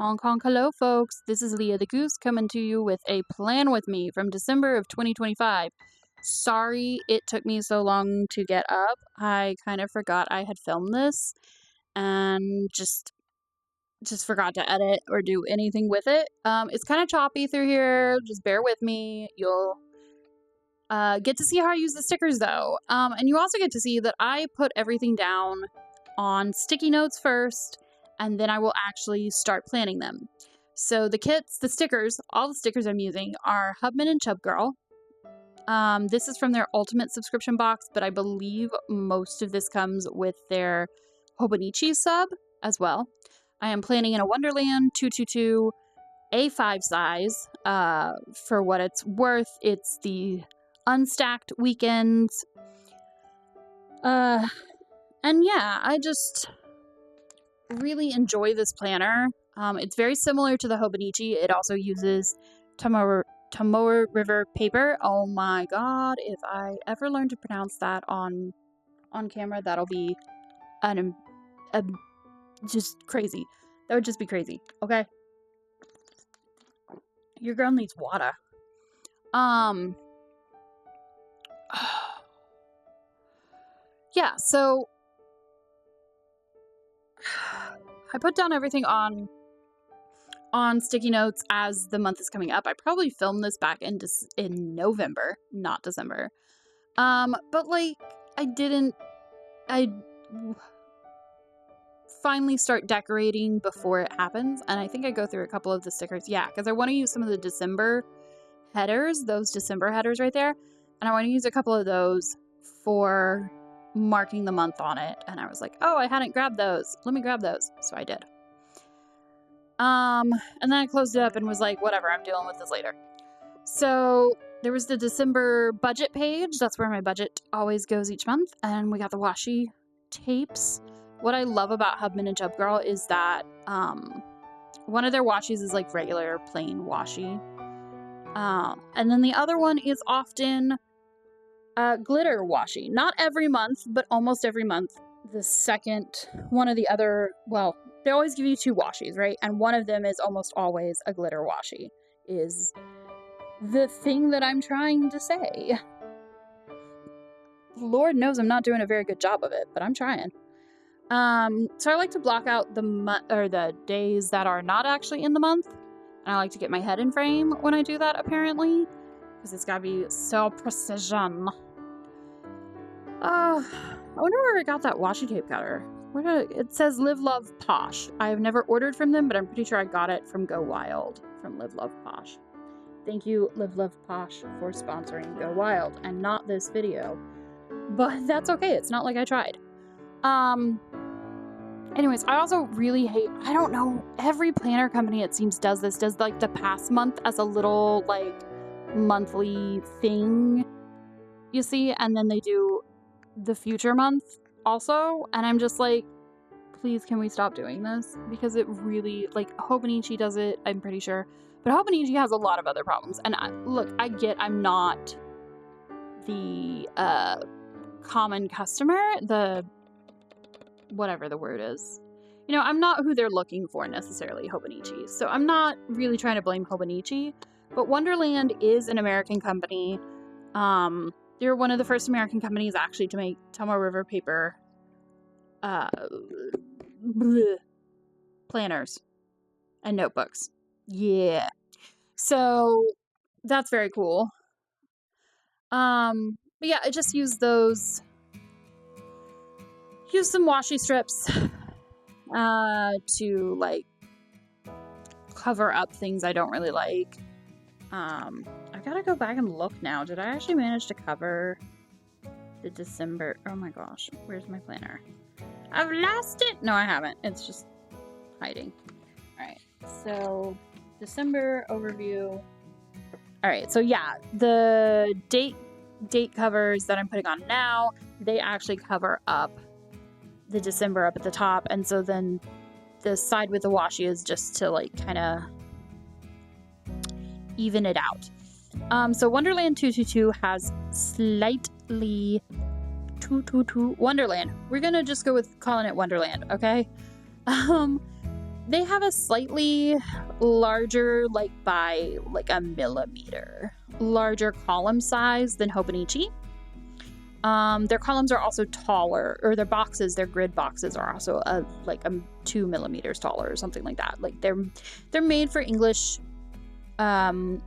Honk Honk, hello folks, this is Leah the Goose coming to you with a plan with me from December of 2025. Sorry it took me so long to get up. I kind of forgot I had filmed this and just forgot to edit or do anything with it. It's kind of choppy through here, just bear with me. You'll get to see how I use the stickers though. And you also get to see that I put everything down on sticky notes first, and then I will actually start planning them. So the kits, the stickers, all the stickers I'm using are Hubman and Chub Girl. This is from their Ultimate subscription box, but I believe most of this comes with their Hobonichi sub as well. I am planning in a Wonderland222 A5 size. For what it's worth, it's the unstacked weekends. And yeah, I just really enjoy this planner. It's very similar to the Hobonichi. It also uses Tomoe River paper. Oh my god, if I ever learn to pronounce that on camera, that'll be just crazy. That would just be crazy, okay? Your girl needs water. Yeah, so I put down everything on sticky notes as the month is coming up. I probably filmed this back in November, not December. But like I finally start decorating before it happens, and I think I go through a couple of the stickers. Yeah, because I want to use some of the December headers, those December headers right there, and I want to use a couple of those for marking the month on it. And I was like, oh, I hadn't grabbed those. Let me grab those. So I did. And then I closed it up and was like, whatever, I'm dealing with this later. So there was the December budget page. That's where my budget always goes each month. And we got the washi tapes. What I love about Hubman and Chub Girl is that one of their washies is like regular plain washi. And then the other one is often glitter washi. Not every month, but almost every month. The second one of the other, well, they always give you two washies, right? And one of them is almost always a glitter washi, is the thing that I'm trying to say. Lord knows I'm not doing a very good job of it, but I'm trying. So I like to block out the days that are not actually in the month, and I like to get my head in frame when I do that, apparently, because it's gotta be so precision. I wonder where I got that washi tape cutter. It says Live Love Posh. I have never ordered from them, but I'm pretty sure I got it from Go Wild, from Live Love Posh. Thank you, Live Love Posh, for sponsoring Go Wild, and not this video. But that's okay, it's not like I tried. Anyways, I also really hate, I don't know, every planner company it seems does like the past month as a little like monthly thing, you see, and then they do the future month also, and I'm just like, please, can we stop doing this? Because it really, like, Hobonichi does it, I'm pretty sure, but Hobonichi has a lot of other problems, and look, I get I'm not the common customer, the whatever the word is, you know, I'm not who they're looking for necessarily, Hobonichi, so I'm not really trying to blame Hobonichi, but Wonderland is an American company. They're one of the first American companies actually to make Tomoe River paper planners and notebooks. Yeah. So that's very cool. But yeah, I just use those. Use some washi strips to like cover up things I don't really like. I gotta go back and look now. Did I actually manage to cover the December? Oh my gosh, where's my planner? I've lost it! No, I haven't. It's just hiding. Alright, so December overview. Alright, so yeah, the date covers that I'm putting on now, they actually cover up the December up at the top, and so then the side with the washi is just to like kind of even it out. So Wonderland222 has slightly 222 Wonderland. We're gonna just go with calling it Wonderland, okay? They have a slightly larger, like by like a millimeter, larger column size than Hobonichi. Their columns are also taller, or their grid boxes are also like 2 millimeters taller or something like that. Like they're made for English, and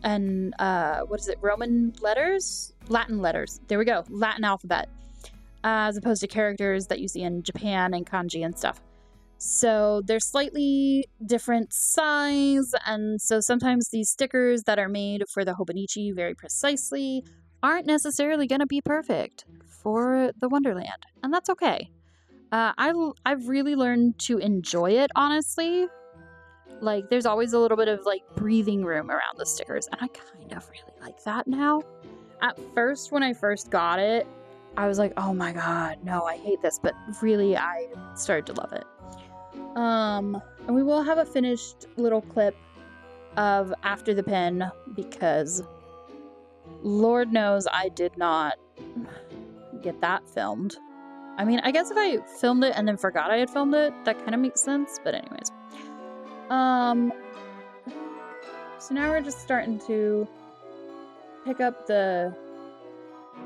what is it? Roman letters, Latin letters. There we go, Latin alphabet, as opposed to characters that you see in Japan and kanji and stuff. So they're slightly different size, and so sometimes these stickers that are made for the Hobonichi very precisely aren't necessarily going to be perfect for the Wonderland, and that's okay. I've really learned to enjoy it, honestly. Like, there's always a little bit of like breathing room around the stickers, and I kind of really like that now. At first, when I first got it, I was like, oh my god, no, I hate this, but really I started to love it. And we will have a finished little clip of After the Pin, because Lord knows I did not get that filmed. I mean, I guess if I filmed it and then forgot I had filmed it, that kind of makes sense, but anyways. So now we're just starting to pick up the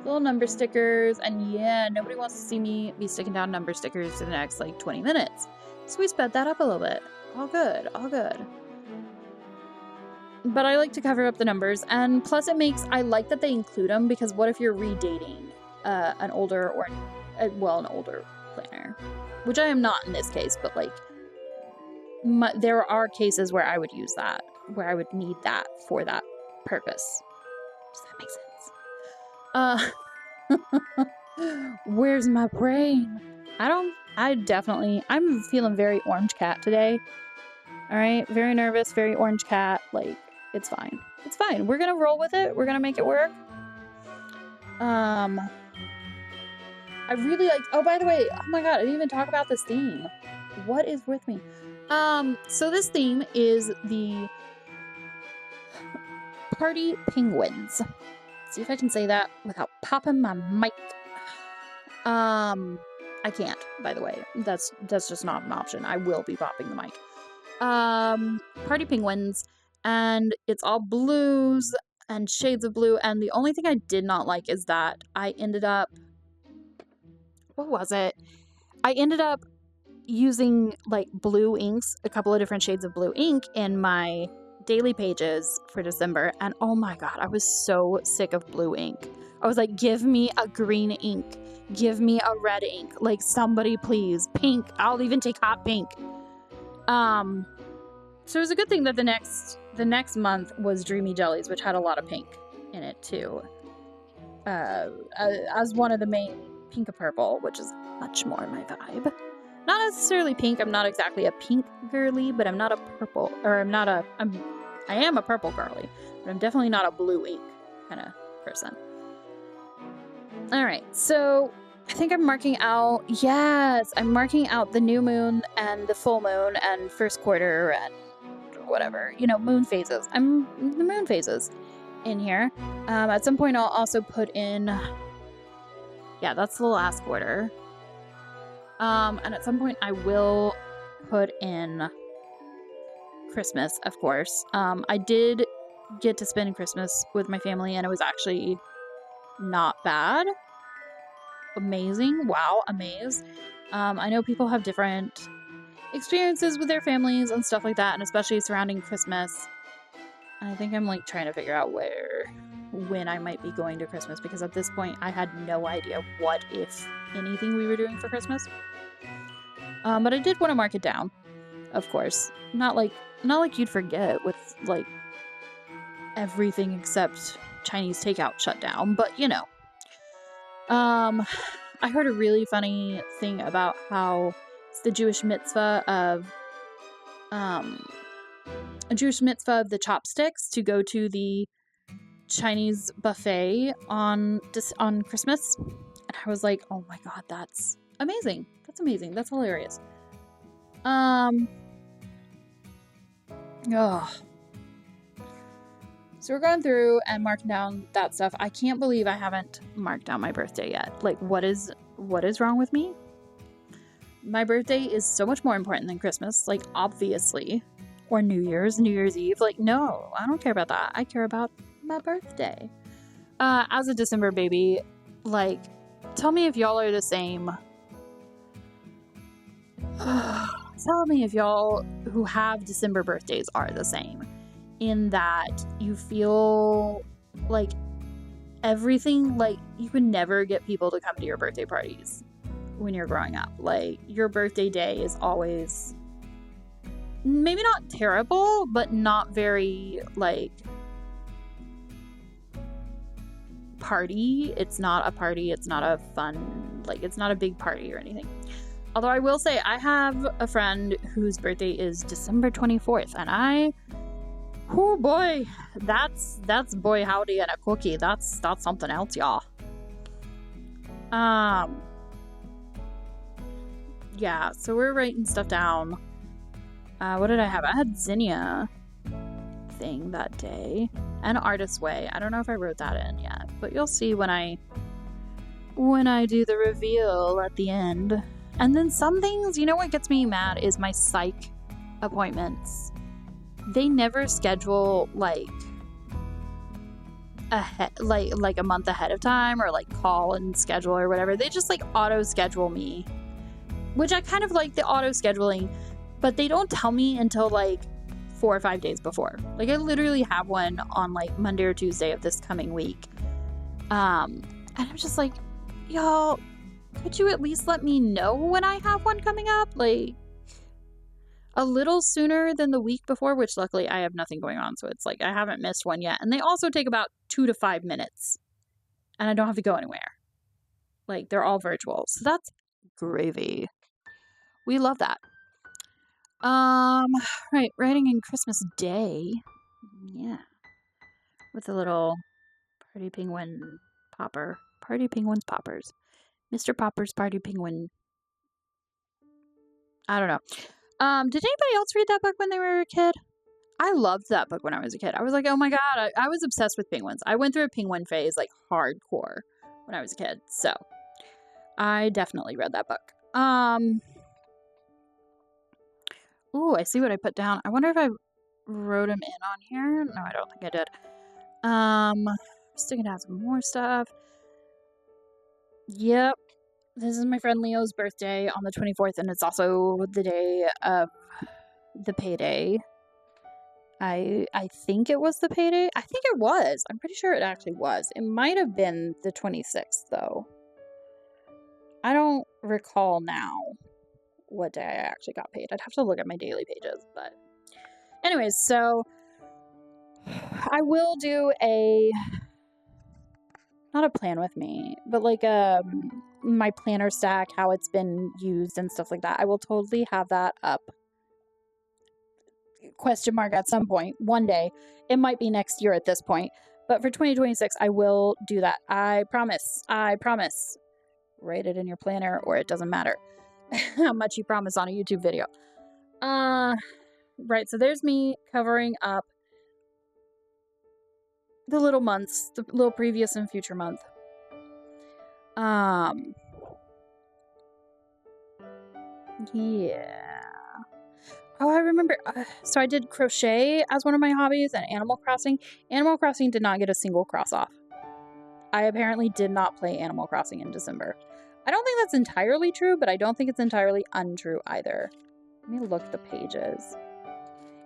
little number stickers, and yeah, nobody wants to see me be sticking down number stickers for the next like 20 minutes. So we sped that up a little bit. All good, all good. But I like to cover up the numbers, and plus I like that they include them, because what if you're redating an older planner, which I am not in this case, but like there are cases where I would use that, where I would need that for that purpose. Does that make sense? Where's my brain? I'm feeling very orange cat today. All right, very nervous, very orange cat. Like, it's fine. It's fine. We're gonna roll with it. We're gonna make it work. I really like. Oh, by the way, oh my god, I didn't even talk about this theme. What is with me? So this theme is the Party Penguins. Let's see if I can say that without popping my mic. I can't, by the way. That's just not an option. I will be popping the mic. Party Penguins, and it's all blues and shades of blue, and the only thing I did not like is that I ended up, what was it? I ended up using like blue inks, a couple of different shades of blue ink in my daily pages for December, and oh my god, I was so sick of blue ink. I was like, give me a green ink, give me a red ink, like somebody please, pink, I'll even take hot pink. So it was a good thing that the next month was Dreamy Jellies, which had a lot of pink in it too, as one of the main pink of purple, which is much more my vibe. Not necessarily pink. I'm not exactly a pink girly, but I'm not a purple, or I am a purple girly, but I'm definitely not a blue ink kind of person. All right, so I think I'm marking out, I'm marking out the new moon and the full moon and first quarter and whatever, moon phases. I'm the moon phases in here. At some point I'll also put in, that's the last quarter. And at some point I will put in Christmas, of course. I did get to spend Christmas with my family, and it was actually not bad. Amazing. Wow, amazed. I know people have different experiences with their families and stuff like that, and especially surrounding Christmas. And I think I'm like trying to figure out when I might be going to Christmas, because at this point I had no idea what, if anything, we were doing for Christmas. But I did want to mark it down, of course. Not like you'd forget with like everything except Chinese takeout shut down, but I heard a really funny thing about how it's the Jewish mitzvah of the chopsticks to go to the Chinese buffet on Christmas, and I was like, oh my god, that's amazing. That's amazing. That's hilarious. So we're going through and marking down that stuff. I can't believe I haven't marked down my birthday yet. Like, what is wrong with me? My birthday is so much more important than Christmas, like, obviously. Or New Year's Eve. Like, no, I don't care about that. I care about my birthday. As a December baby, like, tell me if y'all are the same. Tell me if y'all who have December birthdays are the same, in that you feel like everything, like, you could never get people to come to your birthday parties when you're growing up. Like, your birthday day is always maybe not terrible, but not very, like, party. It's not a party. It's not a fun, like, it's not a big party or anything. Although I will say, I have a friend whose birthday is December 24th, and oh boy, that's boy howdy and a cookie. That's something else, y'all. Yeah, so we're writing stuff down. What did I have? I had Zinnia thing that day, and Artist's Way. I don't know if I wrote that in yet, but you'll see when I do the reveal at the end. And then some things, you know what gets me mad is my psych appointments. They never schedule like a month ahead of time, or like call and schedule or whatever. They just like auto schedule me, which I kind of like the auto scheduling, but they don't tell me until like 4 or 5 days before. Like, I literally have one on like Monday or Tuesday of this coming week. And I'm just like, y'all, could you at least let me know when I have one coming up? Like, a little sooner than the week before, which luckily I have nothing going on, so it's like I haven't missed one yet. And they also take about 2 to 5 minutes, and I don't have to go anywhere. Like, they're all virtual, so that's gravy. We love that. Right, writing in Christmas Day. Yeah. With a little Party Penguin popper. Party Penguins poppers. Mr. Popper's Party Penguin. I don't know. Did anybody else read that book when they were a kid? I loved that book when I was a kid. I was like, oh my god, I was obsessed with penguins. I went through a penguin phase, like, hardcore when I was a kid. So, I definitely read that book. Ooh, I see what I put down. I wonder if I wrote him in on here. No, I don't think I did. Sticking out some more stuff. Yep. This is my friend Leo's birthday on the 24th, and it's also the day of the payday. I think it was the payday. I think it was. I'm pretty sure it actually was. It might have been the 26th, though. I don't recall now what day I actually got paid. I'd have to look at my daily pages, but anyways, so I will do not a plan with me, but like my planner stack, how it's been used and stuff like that. I will totally have that up. Question mark at some point, one day. It might be next year at this point, but for 2026, I will do that. I promise. Write it in your planner, or it doesn't matter how much you promise on a YouTube video. Right, so there's me covering up the little months, the little previous and future month. Yeah. Oh, I remember. So I did crochet as one of my hobbies, and Animal Crossing. Animal Crossing did not get a single cross off. I apparently did not play Animal Crossing in December. I don't think that's entirely true, but I don't think it's entirely untrue either. Let me look at the pages.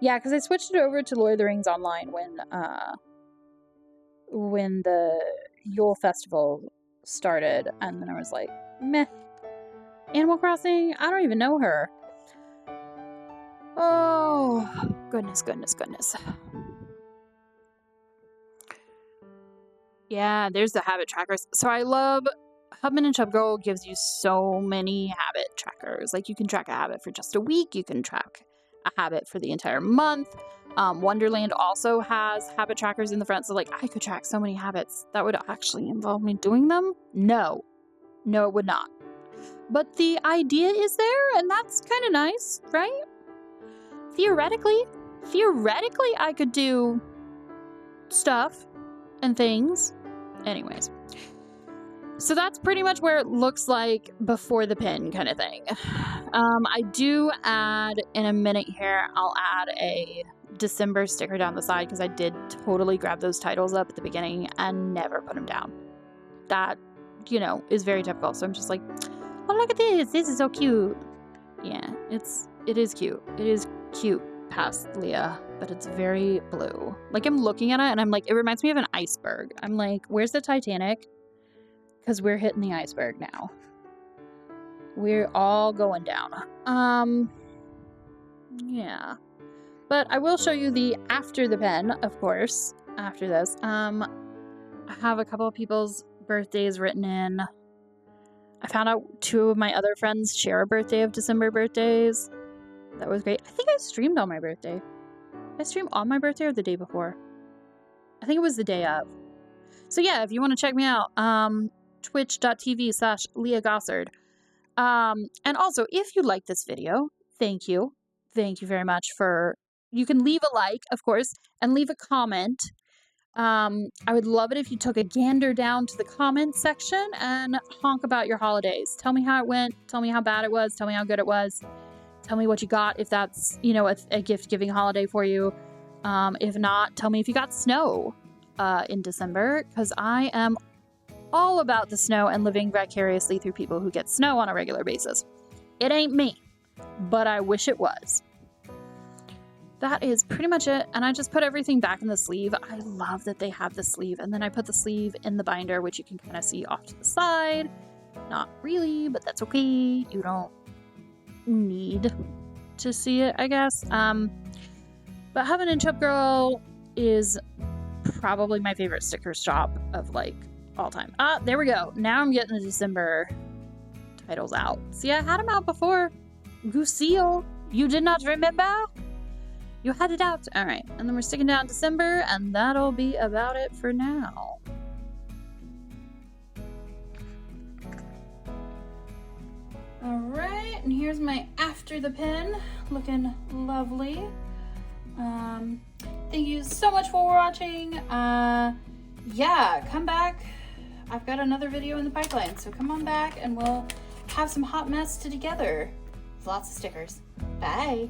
Yeah, because I switched it over to Lord of the Rings Online when the Yule Festival started, and then I was like, meh. Animal Crossing? I don't even know her. Oh, goodness. Yeah, there's the habit trackers. So I love Hubman and Chubgo gives you so many habit trackers. Like, you can track a habit for just a week. You can track a habit for the entire month. Wonderland also has habit trackers in the front. So, like, I could track so many habits. That would actually involve me doing them? No, it would not. But the idea is there, and that's kind of nice, right? Theoretically, I could do stuff and things. Anyways. So that's pretty much where it looks like before the pin kind of thing. I do add, in a minute here, I'll add a December sticker down the side because I did totally grab those titles up at the beginning and never put them down. That, you know, is very typical. So I'm just like, oh, look at this. This is so cute. Yeah, it is cute. It is cute past Leah, but it's very blue. Like, I'm looking at it and I'm like, it reminds me of an iceberg. I'm like, where's the Titanic? Because we're hitting the iceberg now. We're all going down. Yeah. But I will show you the after the pen, of course, after this. I have a couple of people's birthdays written in. I found out 2 of my other friends share a birthday of December birthdays. That was great. I think I streamed on my birthday. Did I stream on my birthday or the day before? I think it was the day of. So yeah, if you want to check me out, twitch.tv/Leah Gossard. And also, if you like this video, thank you. Thank you very much you can leave a like, of course, and leave a comment. I would love it if you took a gander down to the comment section and honk about your holidays. Tell me how it went. Tell me how bad it was. Tell me how good it was. Tell me what you got if that's, you know, a gift-giving holiday for you. If not, tell me if you got snow in December, because I am all about the snow and living vicariously through people who get snow on a regular basis. It ain't me, but I wish it was. That is pretty much it, and I just put everything back in the sleeve. I love that they have the sleeve, and then I put the sleeve in the binder, which you can kind of see off to the side. Not really, but that's okay. You don't need to see it, I guess. But Heaven and Chip Girl is probably my favorite sticker shop of, like, all time. There we go. Now I'm getting the December titles out. See, I had them out before. Lucille, you did not remember? You had it out. All right. And then we're sticking down December, and that'll be about it for now. All right. And here's my after the pen. Looking lovely. Thank you so much for watching. Yeah, come back. I've got another video in the pipeline, so come on back and we'll have some hot mess together with lots of stickers. Bye.